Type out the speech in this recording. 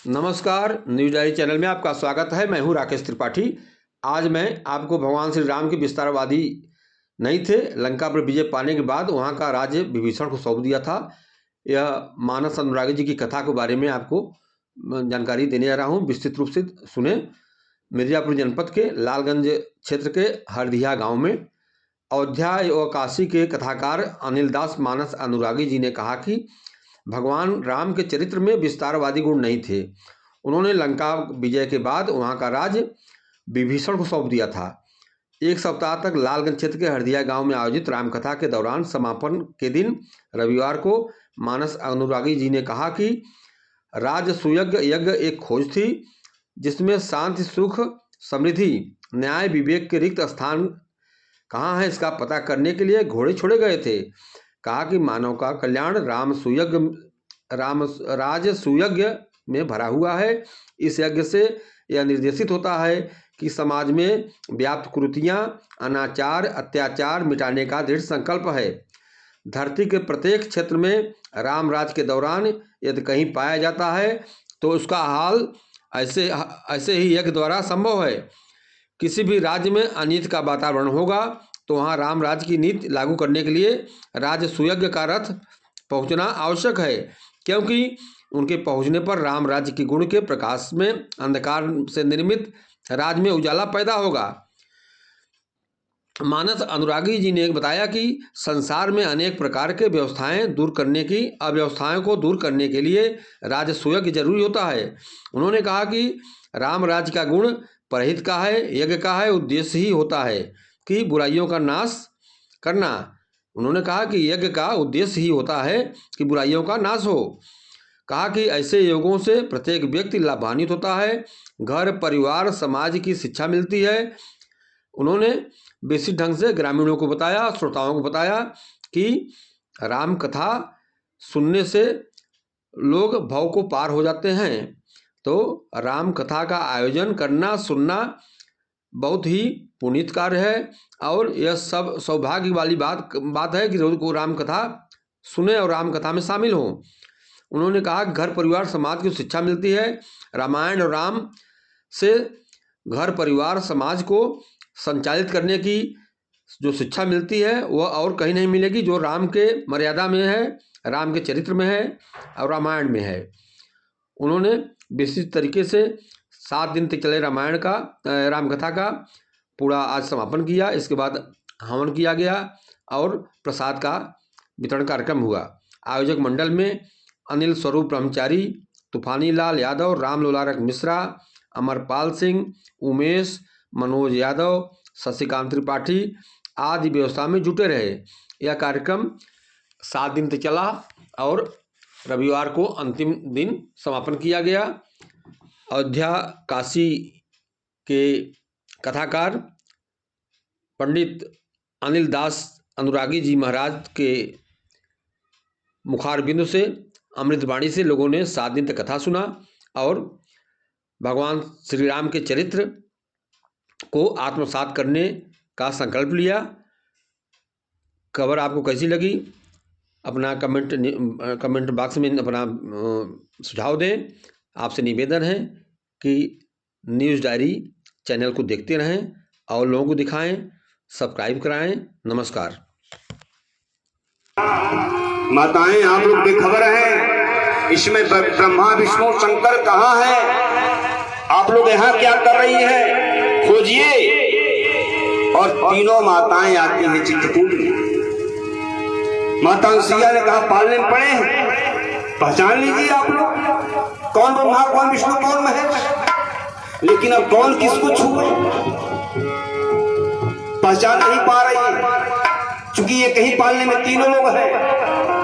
नमस्कार, news diary channel में आपका स्वागत है। मैं हूं राकेश त्रिपाठी। आज मैं आपको भगवान श्री राम के विस्तारवादी नहीं थे, लंका पर विजय पाने के बाद वहां का राज्य विभीषण को सौंप दिया था। यह मानस अनुरागी जी की कथा के बारे में आपको जानकारी देने जा रहा हूं। विस्तृत रूप से सुने। मिर्जापुर जनपद के लालगंज क्षेत्र के हरदिया गाँव में अयोध्या व काशी के कथाकार अनिल दास मानस अनुरागी जी ने कहा कि भगवान राम के चरित्र में विस्तारवादी गुण नहीं थे। उन्होंने लंका विजय के बाद वहां का राज्य विभीषण को सौंप दिया था। एक सप्ताह तक लालगंज क्षेत्र के हरदिया गांव में आयोजित रामकथा के दौरान समापन के दिन रविवार को मानस अनुरागी जी ने कहा कि राजसूयज्ञ यज्ञ एक खोज थी जिसमें शांति, सुख, समृद्धि, न्याय, विवेक के रिक्त स्थान कहाँ है इसका पता करने के लिए घोड़े छोड़े गए थे। कहा कि मानव का कल्याण राजसूयज्ञ में भरा हुआ है। इस यज्ञ से यह निर्देशित होता है कि समाज में व्याप्त कुरीतियां, अनाचार, अत्याचार मिटाने का दृढ़ संकल्प है। धरती के प्रत्येक क्षेत्र में राम राज के दौरान यदि कहीं पाया जाता है तो उसका हाल ऐसे ही यज्ञ द्वारा संभव है। किसी भी राज्य में अनीति का वातावरण होगा तो वहाँ राम राज की नीति लागू करने के लिए राजसूयज्ञ का रथ पहुँचना आवश्यक है, क्योंकि उनके पहुँचने पर राम राज्य के गुण के प्रकाश में अंधकार से निर्मित राज में उजाला पैदा होगा। मानस अनुरागी जी ने बताया कि संसार में अनेक प्रकार के अव्यवस्थाओं को दूर करने के लिए राजसूयज्ञ जरूरी होता है। उन्होंने कहा कि राम राज्य का गुण परहित का है, यज्ञ का है, उद्देश्य ही होता है कि बुराइयों का नाश करना। उन्होंने कहा कि यज्ञ का उद्देश्य ही होता है कि बुराइयों का नाश हो। कहा कि ऐसे योगों से प्रत्येक व्यक्ति लाभान्वित होता है, घर, परिवार, समाज की शिक्षा मिलती है। उन्होंने विशिष्ट ढंग से ग्रामीणों को बताया, श्रोताओं को बताया कि राम कथा सुनने से लोग भव को पार हो जाते हैं। तो राम कथा का आयोजन करना, सुनना बहुत ही पुनीत कार्य है और यह सब सौभाग्य वाली बात है कि रोज को राम कथा सुने और राम कथा में शामिल हों। उन्होंने कहा कि घर, परिवार, समाज की शिक्षा मिलती है। रामायण और राम से घर, परिवार, समाज को संचालित करने की जो शिक्षा मिलती है वह और कहीं नहीं मिलेगी, जो राम के मर्यादा में है, राम के चरित्र में है और रामायण में है। उन्होंने विशिष्ट तरीके से 7 दिन तक चले रामकथा का पूरा आज समापन किया। इसके बाद हवन किया गया और प्रसाद का वितरण कार्यक्रम हुआ। आयोजक मंडल में अनिल स्वरूप ब्रह्मचारी, तूफानी लाल यादव, राम लोलारक मिश्रा, अमरपाल सिंह, उमेश, मनोज यादव, शशिकांत त्रिपाठी आदि व्यवस्था में जुटे रहे। यह कार्यक्रम 7 दिन तक चला और रविवार को अंतिम दिन समापन किया गया। अयोध्या काशी के कथाकार पंडित अनिल दास अनुरागी जी महाराज के मुखारबिंद से अमृतवाणी से लोगों ने 7 दिन तक कथा सुना और भगवान श्री राम के चरित्र को आत्मसात करने का संकल्प लिया। खबर आपको कैसी लगी अपना कमेंट बॉक्स में अपना सुझाव दें। आपसे निवेदन है कि न्यूज़ डायरी चैनल को देखते रहें और लोगों को दिखाएं, सब्सक्राइब कराएं। नमस्कार। माताएं आप लोग बेखबर हैं, इसमें ब्रह्मा, विष्णु, शंकर कहाँ है? आप लोग यहाँ क्या कर रही हैं? खोजिए। और तीनों माताएं आती हैं चित्रकूट में। माता सिया ने कहा पालने में पड़े हैं, पहचान लीजिए आप लोग कौन ब्रह्मा, कौन विष्णु, कौन महेश। लेकिन अब कौन किसको छुए पहचान नहीं पा रही है, चूंकि ये कहीं पालने में तीनों लोग हैं।